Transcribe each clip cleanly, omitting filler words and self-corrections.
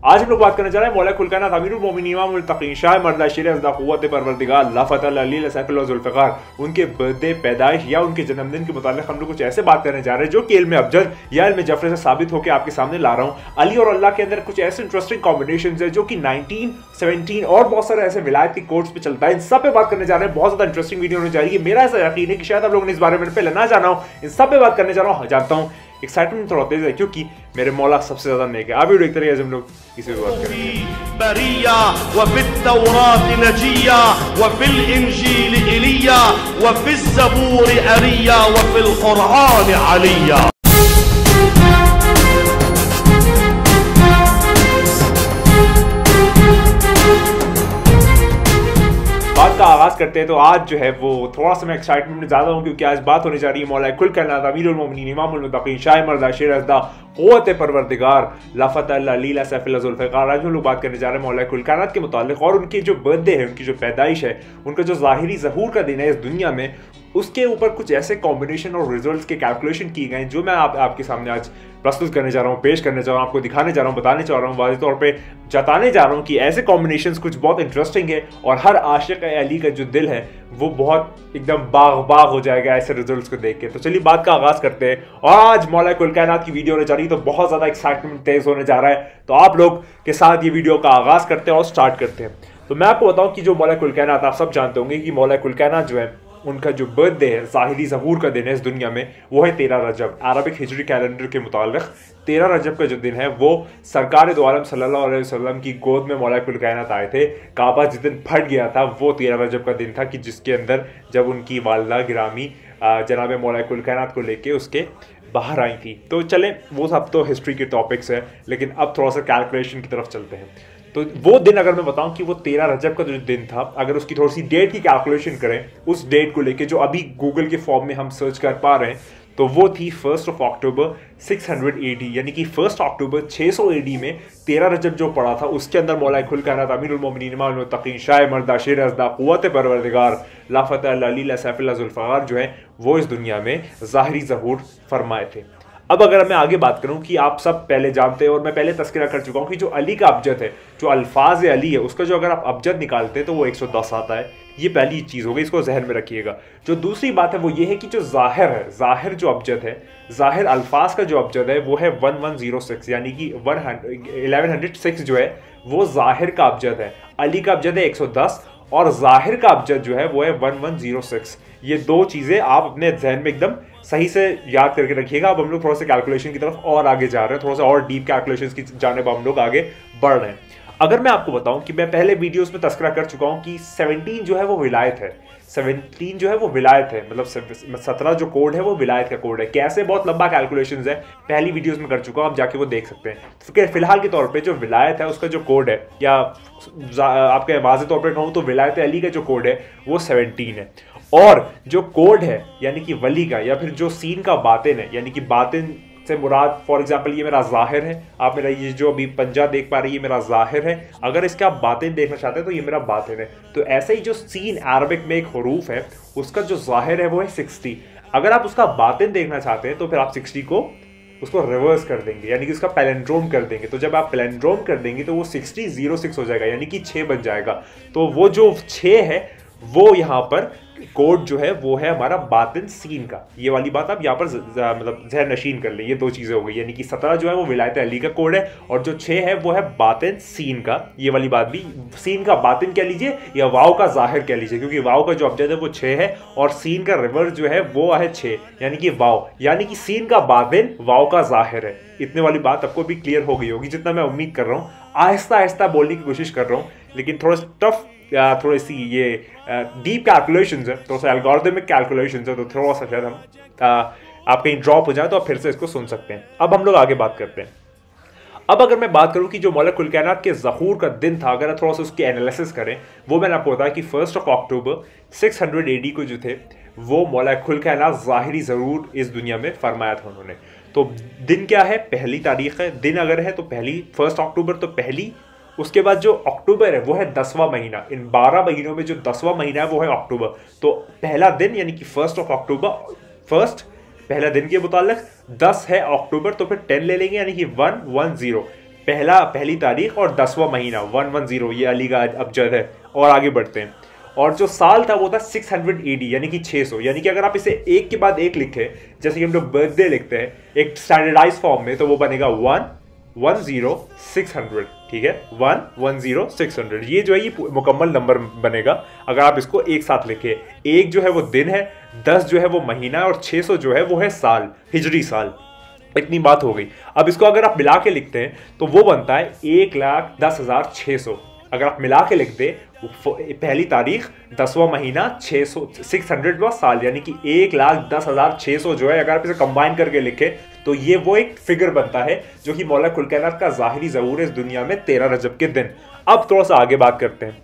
आज हम लोग बात करने जा रहे हैं मौला कुल कायनात अमीरुल मोमिनीन इमामुल मुत्तकीन शाह मर्द शेर अज़दा क़ुव्वत परवरदिगार ला फ़तह अली सैफ़ुल ज़ुल्फ़िकार उनके बर्थडे पैदाइश या उनके जन्मदिन के मुताल्लिक़ हम लोग कुछ ऐसे बात करने जा रहे हैं जो कि इल्म अबजद या इल्म जफर से साबित होकर आपके सामने ला रहा हूँ। अली और अल्लाह के अंदर कुछ ऐसे इंटरेस्टिंग कॉम्बिनेशन है जो कि 1917 और बहुत सारे ऐसे विलायत की कोर्ट्स पे चलता है। इन सब पे बात करने जा रहे हैं। बहुत ज्यादा इंटरेस्टिंग वीडियो होने जा रही है। मेरा ऐसा यकीन है कि शायद आप लोगों ने इस बारे में पहले ना जाना हो। इन सब पे बात करने जा रहा हूँ। जानता हूँ एक्साइटमेंट थोड़ा तेज है क्योंकि मेरे मौला सबसे ज्यादा नेक है। आप भी देखते रहिए हम लोग इसी पे बात करेंगे। बरिया व फित्तौरात नजिया व फिल इंजील इलिया व फिज़्ज़बूर अरिया व फिल कुरआन अलिया। बात का आगाज करते हैं तो आज जो है वो थोड़ा सा मैं एक्साइटमेंट में ज्यादा हूँ क्योंकि आज बात होने जा रही है मौला कुल कायनात अमीरुल मोमिनीन इमामुल मुत्तकीन शाह मर्द शेर अज़दा क़ुव्वत परवरदिगार ला फ़तह अली सैफ़ुल ज़ुल्फ़िकार। आज हम लोग बात करने जा रहे हैं मौला कुल कायनात के मुताल्लिक़ और उनकी जो बर्थडे है, उनकी जो पैदाइश है, उनका जो ज़ाहिरी ज़हूर का दिन है इस दुनिया में, उसके ऊपर कुछ ऐसे कॉम्बिनेशन और रिजल्ट्स के कैलकुलेशन किए गए जो मैं आपके सामने आज प्रस्तुत करने जा रहा हूँ, पेश करने जा रहा हूँ, आपको दिखाने जा रहा हूँ, बताने जा रहा हूँ, वाज़ेह तौर पे जताने जा रहा हूँ कि ऐसे कॉम्बिनेशंस कुछ बहुत इंटरेस्टिंग है और हर आशिक अली का जो दिल है वो बहुत एकदम बाग हो जाएगा ऐसे रिजल्ट्स को देख के। तो चलिए बात का आगाज करते हैं। और आज मौला कुल कायनात की वीडियो होने जा रही है तो बहुत ज़्यादा एक्साइटमेंट तेज होने जा रहा है। तो आप लोग के साथ ये वीडियो का आगाज करते हैं और स्टार्ट करते हैं। तो मैं आपको बताऊँ कि जो मौला कुल कायनात, आप सब जानते होंगे कि मौला कुल कायनात जो है उनका जो बर्थडे है, ज़ाहिरी ज़हूर का दिन है इस दुनिया में, वो है 13 रजब। अरबिक हिजरी कैलेंडर के मुताबिक 13 रजब का जो दिन है वो सरकार दो आलम सल्लल्लाहु अलैहि वसल्लम की गोद में मौला कुल कायनात आए थे। काबा जिस दिन फट गया था वो 13 रजब का दिन था कि जिसके अंदर जब उनकी वालिदा गिरामी जनाब मौला कुल कायनात को लेके उसके बाहर आई थी। तो चलें वो सब तो हिस्ट्री के टॉपिक्स है, लेकिन अब थोड़ा सा कैलकुलेशन की तरफ चलते हैं। तो वो दिन अगर मैं बताऊं कि वो 13 रजब का जो दिन था, अगर उसकी थोड़ी सी डेट की कैलकुलेशन करें उस डेट को लेके जो अभी गूगल के फॉर्म में हम सर्च कर पा रहे हैं, तो वो थी 1 अक्टूबर 600 AD, यानी कि 1 अक्टूबर 600 AD में 13 रजब जो पड़ा था उसके अंदर मौला कुल कायनात अमीरुल मोमिनीन इमामुल मुत्तकीन शाह मर्द शेर अज़दा क़ुव्वत परवरदिगार ला फ़तह अली सैफ़ुल ज़ुल्फ़िकार जो है वो इस दुनिया में ज़ाहिरी ज़हूर फरमाए थे। अब अगर मैं आगे बात करूं कि आप सब पहले जानते हैं और मैं पहले तस्करा कर चुका हूं कि जो अली का अबजद है, जो अल्फाज अली है, उसका जो अगर आप अबजद निकालते हैं तो वो 110 आता है। ये पहली चीज़ हो गई, इसको जहन में रखिएगा। जो दूसरी बात है वो ये है कि जो ज़ाहिर है, ज़ाहिर जो अबजद है, ज़ाहिर अल्फाज का जो अबजद है वो है 1106, यानी कि 1106 जो है वो ज़ाहिर का अबजद है। अली का अबजद है 110 और ज़ाहिर का अबजद जो है वो है 1106। ये दो चीज़ें आप अपने जहन में एकदम सही से याद करके रखिएगा। अब हम लोग थोड़ा सा कैलकुलेशन की तरफ और आगे जा रहे हैं, थोड़ा सा और डीप कैलकुलेशंस की जानिब हम लोग आगे बढ़ रहे हैं। अगर मैं आपको बताऊं कि मैं पहले वीडियोस में तस्करा कर चुका हूं कि 17 जो है वो विलायत है, 17 जो है वो विलायत है, मतलब 17 जो कोड है वो विलायत का कोड है। कैसे, बहुत लंबा कैलकुलेशंस है, पहली वीडियोस में कर चुका हूं, आप जाके वो देख सकते हैं। तो फिलहाल के तौर पे जो विलायत है उसका जो कोड है, या आपके वाज़ेह तौर पर कहूँ तो विलायत अली का जो कोड है वो 17 है। और जो कोड है यानी कि वली का, या फिर जो सीन का बातिन है, यानी कि बातिन से मुराद, फॉर एग्जांपल ये मेरा ज़ाहिर है, आप मेरा ये जो अभी पंजा देख पा रही है मेरा ज़ाहिर है, अगर इसका आप बातिन देखना चाहते हैं तो ये मेरा बातिन है। तो ऐसे ही जो सीन अरबिक में एक हरूफ है उसका जो ज़ाहिर है वो है 60। अगर आप उसका बातिन देखना चाहते हैं तो फिर आप 60 को उसको रिवर्स कर देंगे, यानी कि उसका पैलेंड्रोम कर देंगे। तो जब आप पैलेंड्रोम कर देंगे तो वो 6006 हो जाएगा, यानी कि 6 बन जाएगा। तो वो जो 6 है वो यहाँ पर कोड जो है वो है हमारा बातिन सीन का। ये वाली बात आप यहाँ पर मतलब जहन नशीन कर लें। ये दो चीज़ें हो गई, यानी कि 17 जो है वो विलायत अली का कोड है और जो 6 है वो है बातिन सीन का। ये वाली बात भी, सीन का बातिन कह लीजिए या वाव का ज़ाहिर कह लीजिए, क्योंकि वाव का जो अबजद है वो 6 है और सीन का रिवर्स जो है वो है 6, यानी कि वाव, यानी कि सीन का बातिन वाव का ज़ाहिर है। इतने वाली बात आपको भी क्लियर हो गई होगी, जितना मैं उम्मीद कर रहा हूँ। आहिस्ता आहिस्ता बोलने की कोशिश कर रहा हूँ, लेकिन थोड़ा टफ या थोड़ी सी ये डीप कैलकुलेशंस है, थोड़ा सा एल्गोरिथमिक कैलकुलेशंस है, तो थोड़ा सा शायद हम आप कहीं ड्रॉप हो जाए तो आप फिर से इसको सुन सकते हैं। अब हम लोग आगे बात करते हैं। अब अगर मैं बात करूं कि जो मौला कुल कायनात के ज़हूर का दिन था, अगर थोड़ा सा उसकी एनालिसिस करें, वो मैंने आपको बताया कि 1 अक्टूबर 600 AD को जो थे वो मौला कुल कायनात ज़ाहिरी ज़रूर इस दुनिया में फरमाया था उन्होंने। तो दिन क्या है, पहली तारीख है। दिन अगर है तो पहली 1 अक्टूबर तो पहली, उसके बाद जो अक्टूबर है वो है 10वां महीना। इन 12 महीनों में जो 10वां महीना है वो है अक्टूबर। तो पहला दिन यानी कि 1 अक्टूबर, पहला दिन के मुतालिक 10 है अक्टूबर, तो फिर 10 ले लेंगे यानी कि 110। पहली तारीख और 10वां महीना 110, ये अली का अबजद है। और आगे बढ़ते हैं, और जो साल था वो था 680 यानी कि 600, यानी कि अगर आप इसे एक के बाद एक लिखे, जैसे कि हम लोग बर्थडे लिखते हैं एक स्टैंडर्डाइज फॉर्म में, तो वो बनेगा 110,600, ठीक है, 110,600। ये जो है ये मुकम्मल नंबर बनेगा अगर आप इसको एक साथ लिखे। एक जो है वो दिन है, 10 जो है वो महीना, और 600 जो है वो है साल, हिजरी साल। इतनी बात हो गई। अब इसको अगर आप मिला के लिखते हैं तो वो बनता है 1,10,600। अगर आप मिला के लिख दे पहली तारीख 10वां महीना 600वां साल, यानी कि 1,10,600 जो है, अगर आप इसे कंबाइन करके लिखे तो ये वो एक फिगर बनता है जो कि मौला कुल कायनात का ज़ाहिरी ज़हूर है इस दुनिया में 13 रजब के दिन। अब थोड़ा सा आगे बात करते हैं।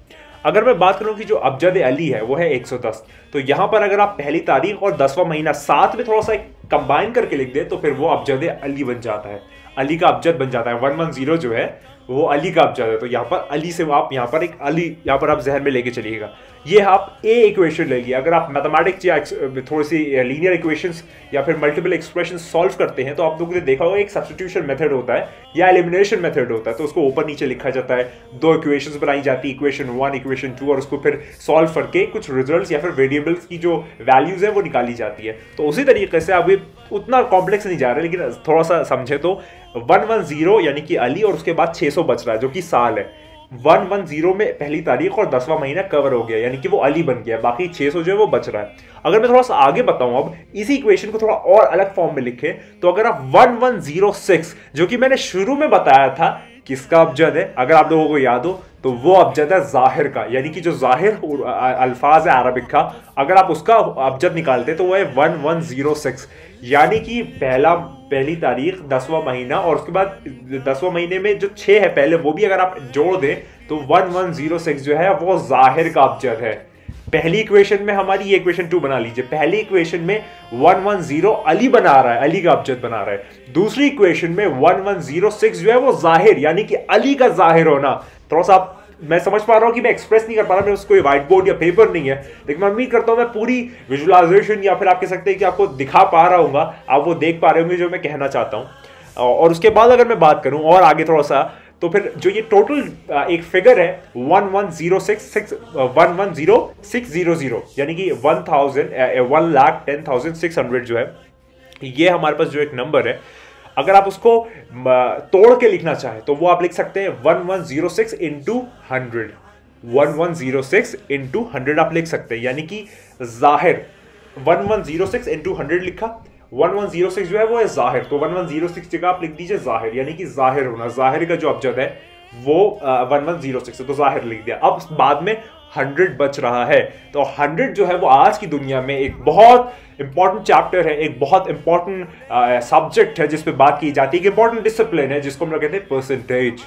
अगर मैं बात करूं कि जो अबजद अली है वो है 110, तो यहां पर अगर आप पहली तारीख और 10वां महीना साथ में थोड़ा सा कंबाइन करके लिख दे तो फिर वो अबजद अली बन जाता है, अली का अबजद बन जाता है। 110 जो है वो अली का अबजद है। तो यहाँ पर अली से आप यहाँ पर एक अली यहाँ पर आप जहन में लेके चलिएगा। ये आप ए इक्वेशन ले लिया। अगर आप मैथमेटिक्स या थोड़ी सी लीनियर इक्वेशंस या फिर मल्टीपल एक्सप्रेशन सॉल्व करते हैं तो आप लोगों ने देखा होगा एक सब्स्टिट्यूशन मेथड होता है या एलिमिनेशन मेथड होता है, तो उसको ऊपर नीचे लिखा जाता है, दो इक्वेशंस बनाई जाती है, इक्वेशन 1 इक्वेशन 2, और उसको फिर सॉल्व करके कुछ रिजल्ट्स या फिर वेरिएबल्स की जो वैल्यूज है वो निकाली जाती है। तो उसी तरीके से अब ये उतना कॉम्प्लेक्स नहीं जा रहा है, लेकिन थोड़ा सा समझे तो 110 यानी कि अली, और उसके बाद 600 बच रहा है जो कि साल है। 110 में पहली तारीख और 10वां महीना कवर हो गया, यानी कि वो अली बन गया, बाकी 600 जो है वो बच रहा है। अगर मैं थोड़ा सा आगे बताऊं, अब इसी इक्वेशन को थोड़ा और अलग फॉर्म में लिखे तो अगर आप 1106 जो कि मैंने शुरू में बताया था किसका अबजद है, अगर आप लोगों को याद हो तो वो अबजद है जाहिर का, यानी कि जो जाहिर अल्फाज है अरबिक का, अगर आप उसका अबजद निकालते तो वो है 1106, यानी कि पहली तारीख 10वां महीना और उसके बाद 10वां महीने में जो 6 है पहले वो भी अगर आप जोड़ दें तो 1106 जो है वो जाहिर का अबजद है। पहली इक्वेशन में हमारी ये इक्वेशन 2 बना लीजिए, पहली इक्वेशन में 110 अली बना रहा है, अली का अबजद बना रहा है। दूसरी इक्वेशन में 1106 जो है वो जाहिर, यानी कि अली का जाहिर होना। थोड़ा सा मैं समझ पा रहा हूं कि मैं एक्सप्रेस नहीं कर पा रहा, मेरे उसको व्हाइट बोर्ड या पेपर नहीं है, लेकिन मैं उम्मीद करता हूं मैं पूरी विजुअलाइजेशन या फिर आप कह सकते हैं कि आपको दिखा पा रहा हूँ, आप वो देख पा रहे होंगे जो मैं कहना चाहता हूं। और उसके बाद अगर मैं बात करूं और आगे थोड़ा सा, तो फिर जो ये टोटल एक फिगर है 110,600 यानी कि 1,10,600 जो है, ये हमारे पास जो एक नंबर है, अगर आप उसको तोड़ के लिखना चाहें तो वो आप लिख सकते हैं 1106 इंटू 100, 1106 इंटू 100 आप लिख सकते हैं, यानी कि जाहिर 1106 इंटू 100 लिखा, 1106 जो है वो है जाहिर, तो 1106 जगह आप लिख दीजिए जाहिर, यानी कि जाहिर होना, जाहिर का जो अबजद है वो 1106 है, तो जाहिर लिख दिया। अब बाद में 100 बच रहा है, तो 100 जो है वो आज की दुनिया में एक बहुत इंपॉर्टेंट चैप्टर है, एक बहुत इंपॉर्टेंट सब्जेक्ट है जिस पे बात की जाती है, एक इंपॉर्टेंट डिसिप्लिन है जिसको हम लोग कहते हैं परसेंटेज।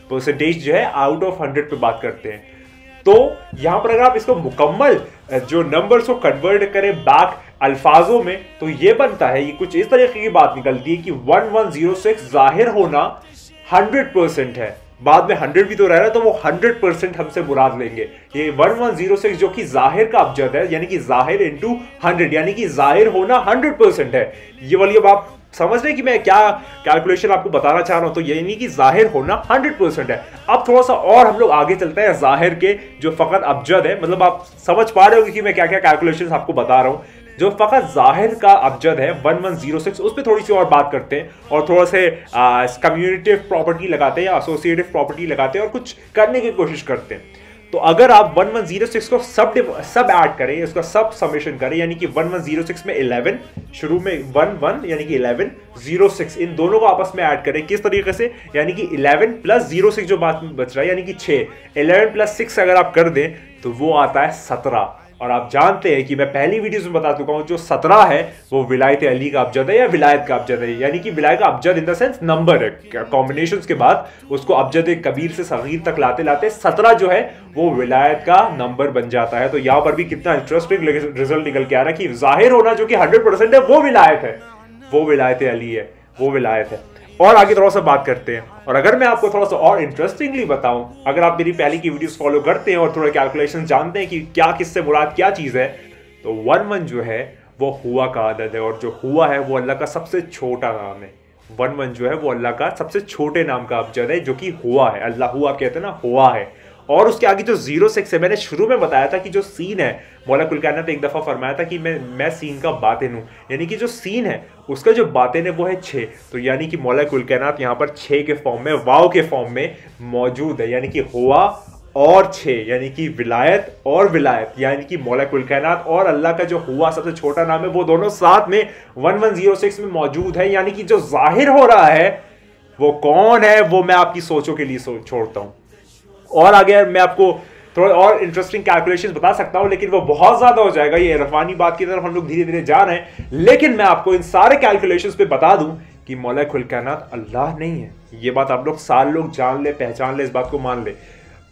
परसेंटेज जो है आउट ऑफ 100 पे बात करते हैं। तो यहां पर अगर आप इसको मुकम्मल जो नंबर्स को कन्वर्ट करें बैक अल्फाजों में तो ये बनता है, ये कुछ इस तरीके की बात निकलती है कि 1106 जाहिर होना 100% है, बाद में 100 भी तो रह रहा है तो वो 100% हमसे मुराद लेंगे। ये 1106 जो कि जाहिर का अबजद है, यानी कि जाहिर इंटू 100, यानी कि जाहिर होना 100% है। ये वाली अब आप समझ रहे हैं कि मैं क्या कैलकुलेशन आपको बताना चाह रहा हूं, तो यानी कि जाहिर होना 100% है। अब थोड़ा सा और हम लोग आगे चलते हैं जाहिर के जो फकत अबजद है, मतलब आप समझ पा रहे हो कि मैं क्या क्या कैलकुलेशन आपको बता रहा हूं। जो फकत जाहिर का अबजद है 1106, उस पर थोड़ी सी और बात करते हैं और थोड़ा से कम्युनिटिव प्रॉपर्टी लगाते हैं या एसोसिएटिव प्रॉपर्टी लगाते हैं और कुछ करने की कोशिश करते हैं। तो अगर आप 1106 को सब ऐड करें, इसका सब समेशन करें, यानी कि 1106 में 11 शुरू में 11 यानी कि 11 06 इन दोनों को आपस में ऐड करें, किस तरीके से, यानी कि 11 प्लस 06 जो बात बच रहा है यानी कि 6, 11 प्लस 6 अगर आप कर दें तो वो आता है 17। और आप जानते हैं कि मैं पहली वीडियोस में बता चुका हूं जो 17 है वो विलायत अली का अबजद है या विलायत का अबजद है, यानी कि विलायत का अबजद इन द सेंस नंबर है, कॉम्बिनेशंस के बाद उसको अबजद कबीर से सगीर तक लाते लाते 17 जो है वो विलायत का नंबर बन जाता है। तो यहां पर भी कितना इंटरेस्टिंग रिजल्ट निकल के आ रहा है कि जाहिर होना जो कि 100% है वो विलायत है, वो विलायत अली है, वो विलायत है। और आगे थोड़ा सा बात करते हैं, और अगर मैं आपको थोड़ा सा और इंटरेस्टिंगली बताऊं, अगर आप मेरी पहले की वीडियोस फॉलो करते हैं और थोड़ा कैलकुलेशन जानते हैं कि क्या किससे मुराद क्या चीज है, तो 11 जो है वो हुआ का आदद है, और जो हुआ है वो अल्लाह का सबसे छोटा नाम है, 11 जो है वो अल्लाह का सबसे छोटे नाम का अबजद है, जो कि हुआ है। अल्लाह आप कहते हैं ना, हुआ है। और उसके आगे जो 06 है, मैंने शुरू में बताया था कि जो सीन है, मौला कुल कायनात एक दफ़ा फरमाया था कि मैं सीन का बातिन हूँ, यानी कि जो सीन है उसका जो बातिन है वो है 6। तो यानी कि मौला कुल कायनात यहाँ पर 6 के फॉर्म में, वाव के फॉर्म में मौजूद है, यानी कि हुआ और 6, यानी कि विलायत और विलायत, यानी कि मौला कुल कायनात और अल्लाह का जो हुआ सबसे छोटा नाम है वो दोनों साथ में 1106 में मौजूद है। यानी कि जो जाहिर हो रहा है वो कौन है, वो मैं आपकी सोचों के लिए छोड़ता हूं। और आगे मैं आपको थोड़ा और इंटरेस्टिंग कैलकुलेशंस बता सकता हूं, लेकिन वो बहुत ज्यादा हो जाएगा, ये इरफानी बात की तरफ हम लोग धीरे धीरे जा रहे हैं। लेकिन मैं आपको इन सारे कैलकुलेशंस पे बता दूं कि मौला कुल कायनात अल्लाह नहीं है। ये बात आप लोग सारे लोग जान ले, पहचान ले, इस बात को मान ले।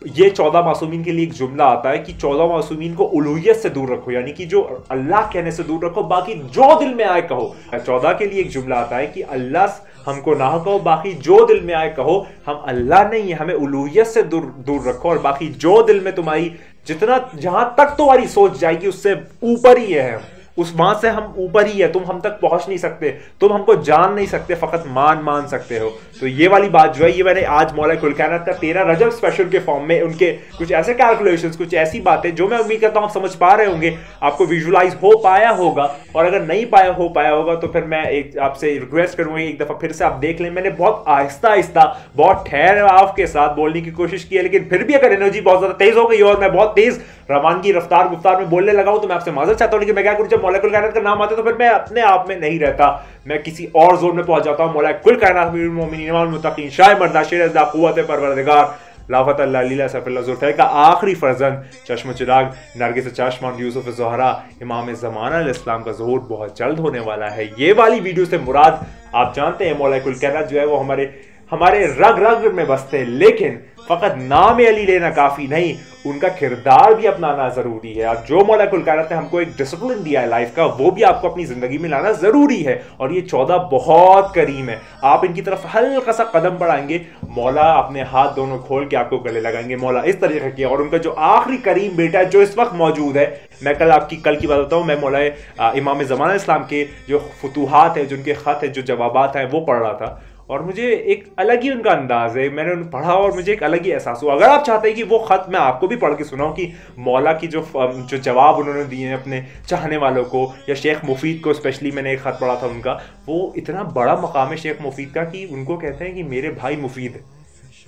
ये 14 मासूमीन के लिए एक जुमला आता है कि 14 मासूमीन को उलूहियत से दूर रखो, यानी कि जो अल्लाह कहने से दूर रखो, बाकी जो दिल में आए कहो। 14 के लिए एक जुमला आता है कि अल्लाह हमको ना कहो, बाकी जो दिल में आए कहो। हम अल्लाह नहीं है, हमें उलूहियत से दूर रखो, और बाकी जो दिल में तुम्हारी जितना जहां तक तुम्हारी सोच जाएगी उससे ऊपर ही है, उस वहां से हम ऊपर ही है, तुम हम तक पहुंच नहीं सकते, तुम हमको जान नहीं सकते, फकत मान सकते हो। तो ये वाली बात जो है, ये मैंने आज मौला कुल कायनात का 13 रजब स्पेशल के फॉर्म में उनके कुछ ऐसे कैलकुलेशंस, कुछ ऐसी बातें जो मैं उम्मीद करता हूं आप समझ पा रहे होंगे, आपको विजुअलाइज हो पाया होगा। और अगर नहीं हो पाया होगा तो फिर मैं एक आपसे रिक्वेस्ट करूंगा एक दफा फिर से आप देख लें। मैंने बहुत आहिस्ता आहिस्ता, बहुत ठहराव के साथ बोलने की कोशिश की है, लेकिन फिर भी अगर एनर्जी बहुत ज्यादा तेज हो गई और मैं बहुत तेज रवानगी रफ्तार गुफ्तार में बोलने लगा हूं तो मैं आपसे माजरत चाहता हूं। लेकिन मैं क्या करूं, जब मौला कुल कायनात का नाम आता है तो फिर मैं अपने आप में नहीं रहता, मैं किसी और जोन में पहुंच जाता हूं। मौला कुल कायनात अमीरुल मोमिनीन इमामुल मुत्तकीन शाह मर्दा शेर अज़्ज़ा क़ुव्वत परवरदिगार लाफत अल्लाह लीला सफ़िल्ला ज़ुल्फ़ै का आखिरी फर्जंद चश्म चिराग नरगिस चश्मान यूसुफ ज़हरा इमाम ज़माना अलैहिस्सलाम का ज़हूर बहुत जल्द होने वाला है। ये वाली वीडियो से मुराद आप जानते हैं, मौला कुल कायनात जो है वो हमारे रग रग में बसते हैं, लेकिन फकत नाम अली लेना काफी नहीं, उनका किरदार भी अपनाना जरूरी है। अब जो मौला कुल कायनात ने हमको एक डिसिप्लिन दिया है लाइफ का, वो भी आपको अपनी जिंदगी में लाना जरूरी है। और ये 14 बहुत करीम है, आप इनकी तरफ हल्का सा कदम बढ़ाएंगे, मौला अपने हाथ दोनों खोल के आपको गले लगाएंगे। मौला इस तरीके की। और उनका जो आखिरी करीम बेटा है जो इस वक्त मौजूद है, मैं कल की बात बताऊं, मैं मौला इमाम ज़माना इस्लाम के जो फुतूहात है, जो उनके खत है, जो जवाबात हैं, वो पढ़ रहा था और मुझे एक अलग ही उनका अंदाज है, मैंने उन्हें पढ़ा और मुझे एक अलग ही एहसास हुआ। अगर आप चाहते हैं कि वो खत मैं आपको भी पढ़ के सुनाऊं कि मौला की जो जवाब उन्होंने दिए हैं अपने चाहने वालों को, या शेख मुफीद को स्पेशली मैंने एक खत पढ़ा था उनका, वो इतना बड़ा मकाम है शेख मुफीद का कि उनको कहते हैं कि मेरे भाई मुफीद।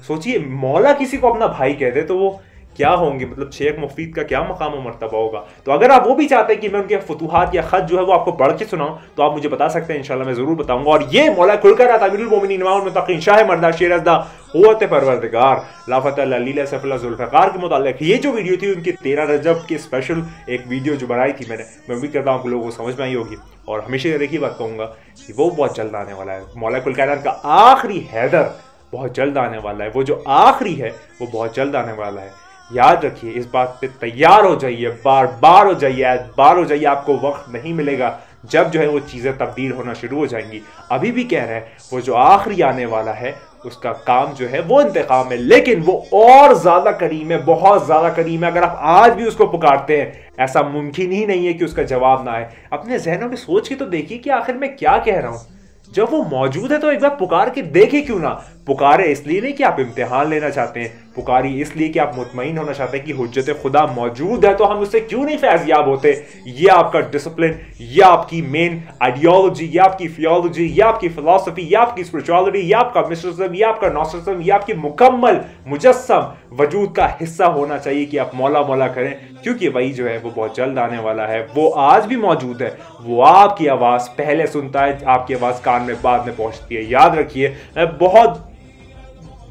सोचिए, मौला किसी को अपना भाई कहते तो वो क्या होंगे, मतलब शेख मुफीद का क्या मकाम और मर्तबा होगा। तो अगर आप वो भी चाहते हैं कि मैं उनके फुतूहात या खत जो है वो आपको पढ़ के सुनाऊं तो आप मुझे बता सकते हैं, इंशाल्लाह मैं जरूर बताऊंगा। और ये मौला खुल कर अमीरुल मोमिनीन इमामुल मुत्तकीन शाह मर्दा शेर अज़्ज़ा क़ुव्वत परवरदिगार लाफत अल्लाह लीला सफ़िल्ला ज़ुल्फ़िकार के मुताल्लिक़ ये जो वीडियो थी उनकी 13 रजब की स्पेशल एक वीडियो जो बनाई थी मैं उम्मीद करता हूँ आप लोगों को समझ में आई होगी। और हमेशा एक ही बात कहूँगा कि वो बहुत जल्द आने वाला है, मौला कुल कायनात का आखिरी हैदर बहुत जल्द आने वाला है, वो जो आखिरी है वो बहुत जल्द आने वाला है। याद रखिए, इस बात पे तैयार हो जाइए, बार बार हो जाइए, आपको वक्त नहीं मिलेगा जब जो है वो चीज़ें तब्दील होना शुरू हो जाएंगी। अभी भी कह रहे हैं वो जो आखिरी आने वाला है उसका काम जो है वो इंतकाम है, लेकिन वो और ज़्यादा करीम है, बहुत ज़्यादा करीम है। अगर आप आज भी उसको पुकारते हैं, ऐसा मुमकिन ही नहीं है कि उसका जवाब ना आए। अपने जहनों में सोच के तो देखिए कि आखिर मैं क्या कह रहा हूँ। जब वो मौजूद है तो एक बार पुकार के देखे क्यों ना। पुकारे इसलिए नहीं कि आप इम्तिहान लेना चाहते हैं, पुकारी इसलिए कि आप मुतमईन होना चाहते हैं कि हुज्जत खुदा मौजूद है, तो हम उससे क्यों नहीं फैज़याब होते। ये आपका डिसिप्लिन, ये आपकी मेन आइडियोलॉजी, ये आपकी थियोलॉजी, ये आपकी फिलॉसफी, ये आपकी स्पिरिचुअलिटी, ये आपका मिस्टिसिज्म, ये आपका नॉस्टिसिज्म, ये आपकी मुकम्मल मुजस्सम वजूद का हिस्सा होना चाहिए कि आप मौला मौला करें, क्योंकि वही जो है वो बहुत जल्द आने वाला है। वो आज भी मौजूद है, वो आपकी आवाज़ पहले सुनता है, आपकी आवाज़ कान में बाद में पहुंचती है। याद रखिए, बहुत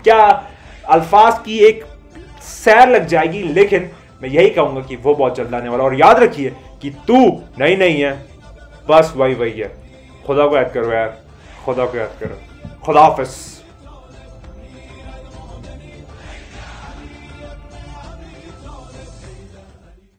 क्या अल्फाज की एक सैर लग जाएगी, लेकिन मैं यही कहूंगा कि वो बहुत जल्द आने वाला। और याद रखिए कि तू नहीं है, बस वही है। खुदा को याद करो यार, खुदा को याद करो। खुदा हाफिज़।